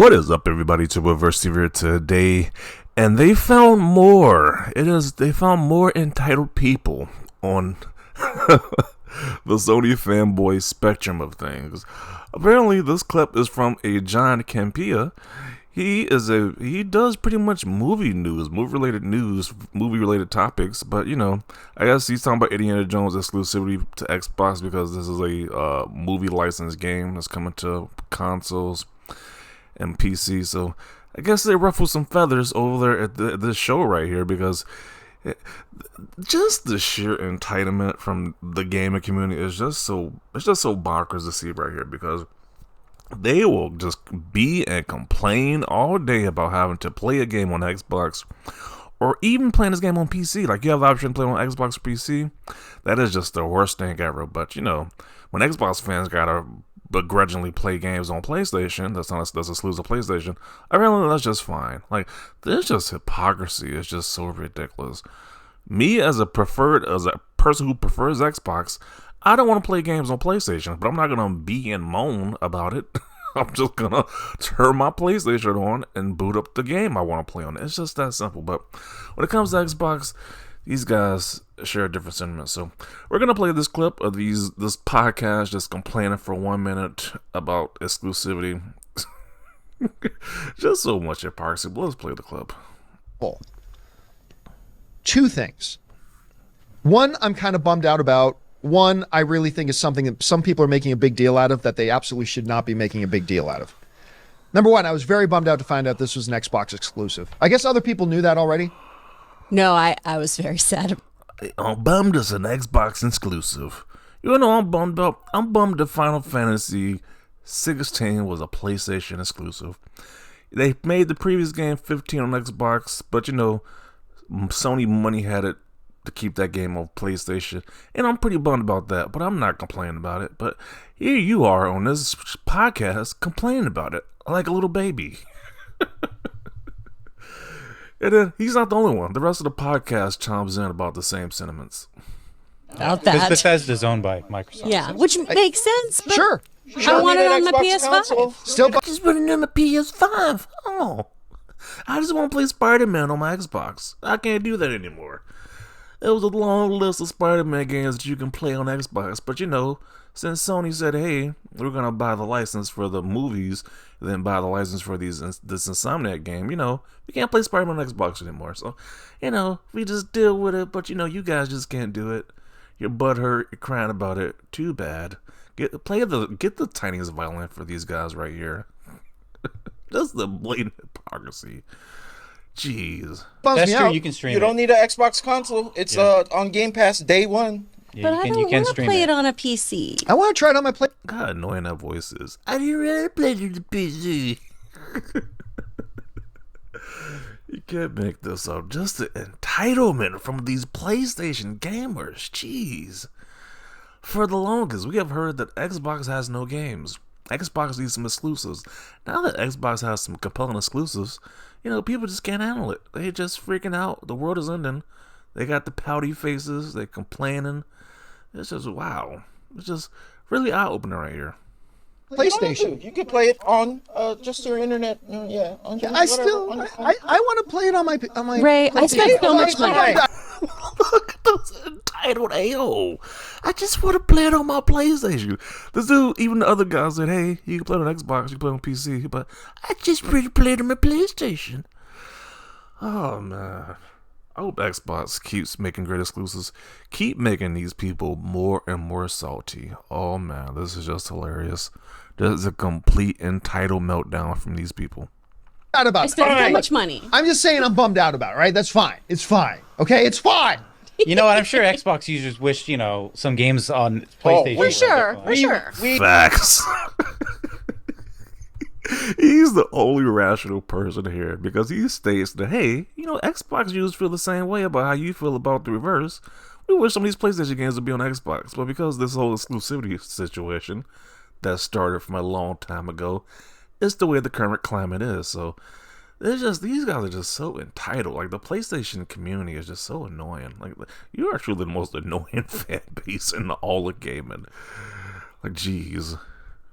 What is up, everybody? To Reverse TV today, and they found more. They found more entitled people on the Sony fanboy spectrum of things. Apparently, this clip is from a John Campea. He does pretty much movie related topics. But I guess he's talking about Indiana Jones exclusivity to Xbox because this is a movie licensed game that's coming to consoles and PC. So I guess they ruffle some feathers over there at this show right here because just the sheer entitlement from the gaming community is just so bonkers to see right here, because they will just be and complain all day about having to play a game on Xbox or even playing this game on PC. Like, you have the option to play on Xbox or PC. That is just the worst thing ever. But when Xbox fans gotta begrudgingly play games on PlayStation that's exclusive to PlayStation, apparently that's just fine. Like, there's just hypocrisy. It's just so ridiculous. Me as a person who prefers Xbox, I don't want to play games on PlayStation, but I'm not gonna be and moan about it. I'm just gonna turn my PlayStation on and boot up the game I want to play on it. It's just that simple. But when it comes to Xbox, these guys share a different sentiment. So we're gonna play this clip of this podcast just complaining for 1 minute about exclusivity. Just so much hypocrisy. But let's play the clip. Two things. One, I'm kind of bummed out about. One, I really think is something that some people are making a big deal out of that they absolutely should not be making a big deal out of. Number one, I was very bummed out to find out this was an Xbox exclusive. I guess other people knew that already. No, I was very sad. I'm bummed it's an Xbox exclusive. I'm bummed out. I'm bummed that Final Fantasy 16 was a PlayStation exclusive. They made the previous game 15 on Xbox, but Sony money had it to keep that game on PlayStation, and I'm pretty bummed about that, but I'm not complaining about it. But here you are on this podcast complaining about it like a little baby. And then he's not the only one. The rest of the podcast chimes in about the same sentiments. About that. Because Bethesda's owned by Microsoft. Yeah, which makes sense. But Sure. I want it on my PS5. Still, I just put it on my PS5. Oh, I just want to play Spider-Man on my Xbox. I can't do that anymore. There was a long list of Spider-Man games that you can play on Xbox, but since Sony said, hey, we're going to buy the license for the movies, and then buy the license for this Insomniac game, we can't play Spider-Man on Xbox anymore. So, we just deal with it, but you guys just can't do it. Your butt hurt, you're crying about it. Too bad. Get the tiniest violin for these guys right here. Just the blatant hypocrisy. Jeez. That's true. You can stream it. You don't need an Xbox console. It's on Game Pass day one. Yeah, But I don't want to play it on a PC. I want to try it on my play. God, how annoying that voice is. I didn't really play it on the PC. You can't make this up. Just the entitlement from these PlayStation gamers. Jeez. For the longest, we have heard that Xbox has no games. Xbox needs some exclusives. Now that Xbox has some compelling exclusives, people just can't handle it. They just freaking out. The world is ending. They got the pouty faces. They complaining. It's just, wow. It's just really eye-opener right here. PlayStation. You can play it on just your internet. I want to play it on my. Ray, I spent so much money. Look at this entitled AO. I just want to play it on my PlayStation. This dude, even the other guys said, hey, you can play it on Xbox, you can play it on PC, but I just really played it on my PlayStation. Oh, man. I hope Xbox keeps making great exclusives. Keep making these people more and more salty. Oh, man, this is just hilarious. This is a complete entitled meltdown from these people. Out about I spent so much money. I'm just saying I'm bummed out about it, right? That's fine. It's fine. Okay, it's fine. You know what? I'm sure Xbox users wish, some games on PlayStation. For sure. Facts. He's the only rational person here because he states that, hey, Xbox users feel the same way about how you feel about the reverse. We wish some of these PlayStation games would be on Xbox, but because this whole exclusivity situation that started from a long time ago, it's the way the current climate is. So these guys are just so entitled. Like, the PlayStation community is just so annoying. Like, you are truly the most annoying fan base in all of gaming. Like, jeez.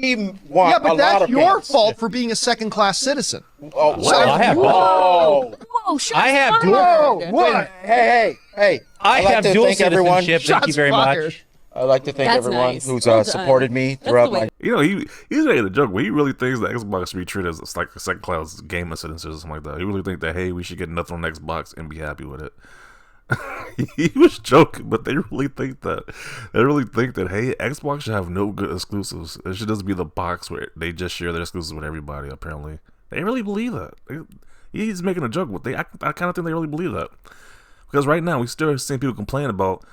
We want Yeah, but a lot that's of your games. fault for being a second-class citizen. Oh, Well, I have whoa. Whoa, shots I have dual. fired. What? Hey. I I'd like have to dual thank everyone. citizenship. Thank you Shots very fired. much. I'd like to thank That's everyone nice. who's Well done. supported me That's throughout the way- my. You know, he's making a joke, but he really thinks that Xbox should be treated as like a second class game incidents or something like that. He really think that, hey, we should get nothing on Xbox and be happy with it. He was joking, but they really think that. They really think that, hey, Xbox should have no good exclusives. It should just be the box where they just share their exclusives with everybody, apparently. They really believe that. He's making a joke, but I kind of think they really believe that. Because right now, we still seeing people complain about,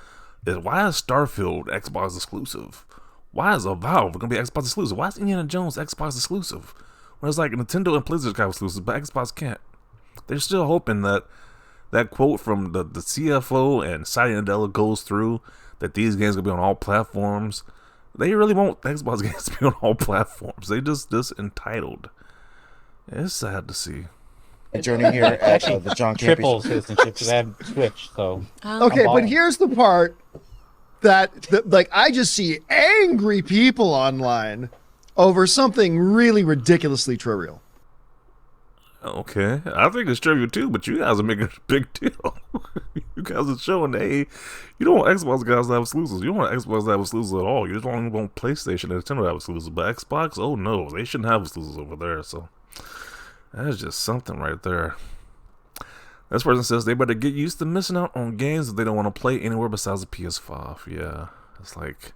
why is Starfield Xbox exclusive? Why is Valve going to be Xbox exclusive? Why is Indiana Jones Xbox exclusive? When it's like Nintendo and PlayStation got exclusive, but Xbox can't. They're still hoping that quote from the CFO and Satya Nadella goes through, that these games going to be on all platforms. They really want Xbox games to be on all platforms. They just entitled. It's sad to see. Journey here at the John Campea. Triple citizenship because I have Switch. So Okay, but balling. here's the part that like I just see angry people online over something really ridiculously trivial. Okay, I think it's trivial too, but you guys are making a big deal. You guys are showing, hey, you don't want Xbox guys to have exclusives. You don't want Xbox to have exclusives at all. You just don't want PlayStation and Nintendo to have exclusives. But Xbox, oh no, they shouldn't have exclusives over there. So that's just something right there. This person says they better get used to missing out on games that they don't want to play anywhere besides the PS5. Yeah, it's like,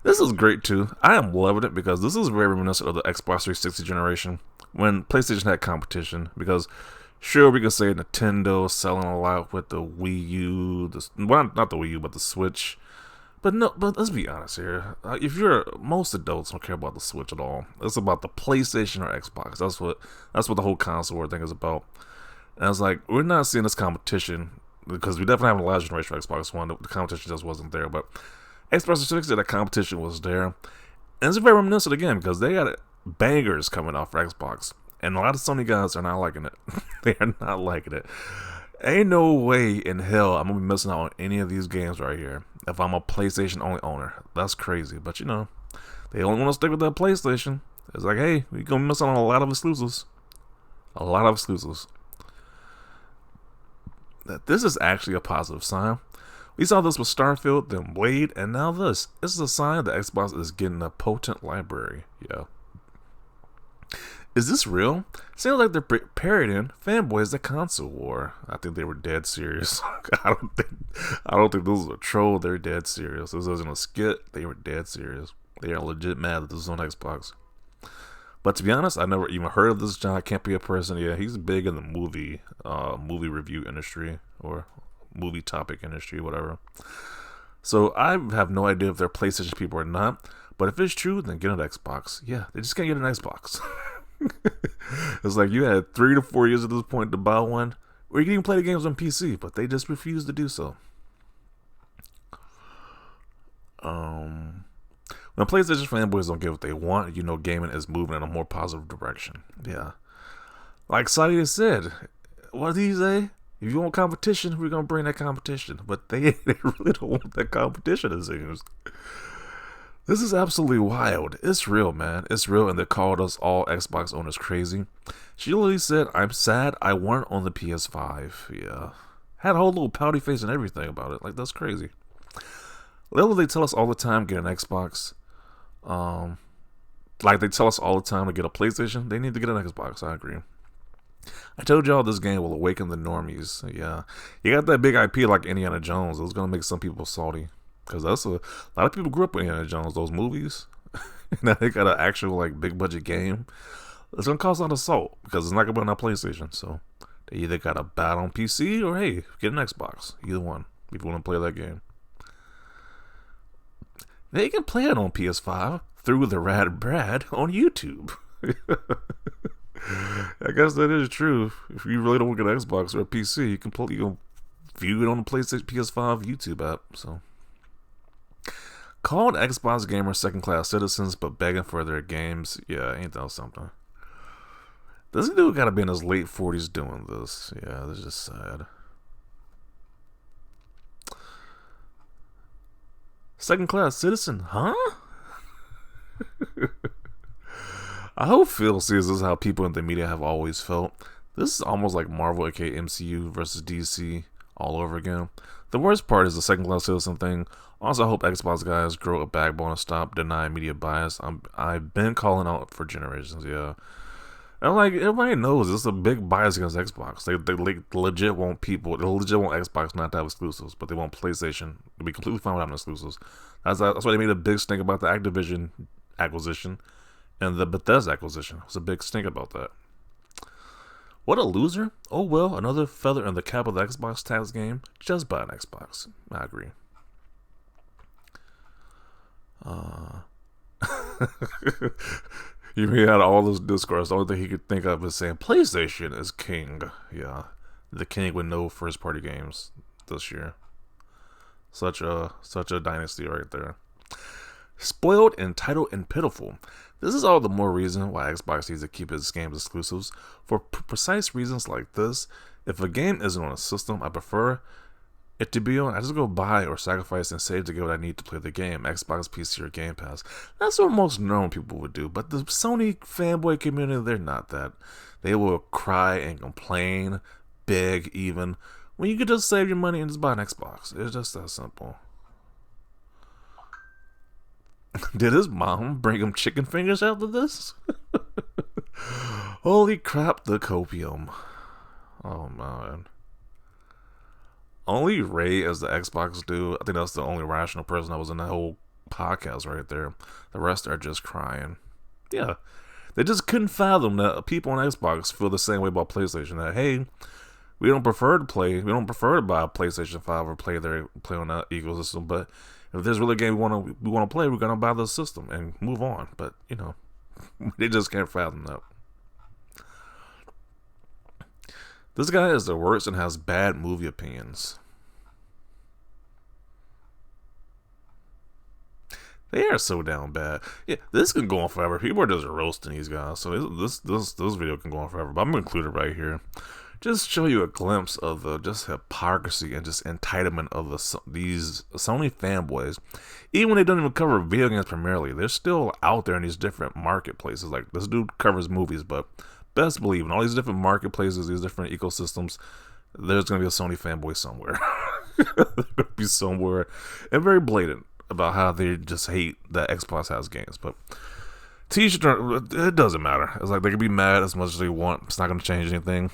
this is great too. I am loving it because this is very reminiscent of the Xbox 360 generation when PlayStation had competition. Because sure, we can say Nintendo selling a lot with the Wii U, well, not the Wii U, but the Switch. But no, but let's be honest here. If most adults don't care about the Switch at all. It's about the PlayStation or Xbox. That's what the whole console war thing is about. And I was like, we're not seeing this competition because we definitely have a last generation of Xbox One. The competition just wasn't there, but Xbox 360, that competition was there. And it's very reminiscent again because they got bangers coming off for Xbox, and a lot of Sony guys are not liking it. They are not liking it. Ain't no way in hell I'm gonna be missing out on any of these games right here if I'm a PlayStation only owner. That's crazy, but you know, they only want to stick with that PlayStation. It's like, hey, we're gonna miss out on a lot of exclusives. A lot of exclusives. This is actually a positive sign. We saw this with Starfield, then Blade, and now this. This is a sign that Xbox is getting a potent library. Yeah. Is this real? Sounds like they're parodying Fanboy's The Console War. I think they were dead serious. I don't think this was a troll. They're dead serious. This wasn't a skit. They were dead serious. They are legit mad that this is on Xbox. But to be honest, I never even heard of this John Campea person. Yeah, he's big in the movie review industry or movie topic industry, whatever. So I have no idea if they're PlayStation people or not. But if it's true, then get an Xbox. Yeah, they just can't get an Xbox. It's like you had 3 to 4 years at this point to buy one, or you can even play the games on PC, but they just refuse to do so. When PlayStation fanboys don't get what they want, you know gaming is moving in a more positive direction. Yeah. Like Sadia said, what did he say? If you want competition, we're going to bring that competition. But they really don't want that competition, it seems. This is absolutely wild. It's real, man. It's real, and they called us all Xbox owners crazy. She literally said, I'm sad I weren't on the PS5. Yeah. Had a whole little pouty face and everything about it. Like, that's crazy. Literally, they tell us all the time, get an Xbox. Like they tell us all the time to get a PlayStation. They need to get an Xbox. I agree. I told y'all this game will awaken the normies. Yeah. You got that big IP like Indiana Jones. It's going to make some people salty. Because that's a lot of people grew up with Indiana Jones, those movies. Now they got an actual like big budget game. It's gonna cause a lot of salt because it's not gonna be on our PlayStation. So they either gotta buy it on PC or hey, get an Xbox. Either one. If you want to play that game. They can play it on PS5 through the Rad Brad on YouTube. I guess that is true. If you really don't want to get an Xbox or a PC, you can view it on the PlayStation PS5 YouTube app. So. Called Xbox gamers second-class citizens, but begging for their games. Yeah, ain't that something? This dude gotta be in his late 40s doing this. Yeah, this is just sad. Second-class citizen, huh? I hope Phil sees this is how people in the media have always felt. This is almost like Marvel, aka MCU, versus DC all over again. The worst part is the second-class citizen thing. Also, I hope Xbox guys grow a backbone and stop denying media bias. I've been calling out for generations, yeah. And like everybody knows, it's a big bias against Xbox. They legit want people. They legit want Xbox not to have exclusives, but they want PlayStation to be completely fine with having exclusives. That's why they made a big stink about the Activision acquisition and the Bethesda acquisition. It was a big stink about that. What a loser! Oh well, another feather in the cap of the Xbox tax game. Just buy an Xbox. I agree. You had all this discourse. The only thing he could think of is saying PlayStation is king. Yeah, the king with no first-party games this year. Such a dynasty right there. Spoiled, entitled, and pitiful. This is all the more reason why Xbox needs to keep its games exclusives. For precise reasons like this, if a game isn't on a system I prefer it to be on, I just go buy or sacrifice and save to get what I need to play the game. Xbox, PC, or Game Pass. That's what most normal people would do. But the Sony fanboy community, they're not that. They will cry and complain, beg even, when you could just save your money and just buy an Xbox. It's just that simple. Did his mom bring him chicken fingers after this? Holy crap, the copium. Oh man. Only Ray as the Xbox dude. I think that's the only rational person that was in that whole podcast right there. The rest are just crying. Yeah. They just couldn't fathom that people on Xbox feel the same way about PlayStation. That, hey, we don't prefer to buy a PlayStation 5 or play on that ecosystem, but if there's really a game we want to play, we're gonna buy the system and move on. But you know, they just can't fathom that. This guy is the worst and has bad movie opinions. They are so down bad. Yeah, this can go on forever. People are just roasting these guys, so this video can go on forever. But I'm gonna include it right here. Just show you a glimpse of the just hypocrisy and just entitlement of these Sony fanboys. Even when they don't even cover video games primarily, they're still out there in these different marketplaces. Like, this dude covers movies, but best believe in all these different marketplaces, these different ecosystems, there's going to be a Sony fanboy somewhere. They're going to be somewhere. And very blatant about how they just hate that Xbox has games. But it doesn't matter. It's like they can be mad as much as they want. It's not going to change anything.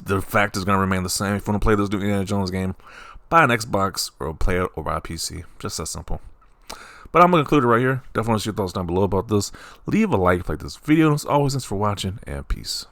The fact is going to remain the same. If you want to play this new Indiana Jones game, buy an Xbox or play it or buy a PC. Just that simple. But I'm going to conclude it right here. Definitely want to see your thoughts down below about this. Leave a like if you like this video. As always, thanks for watching, and peace.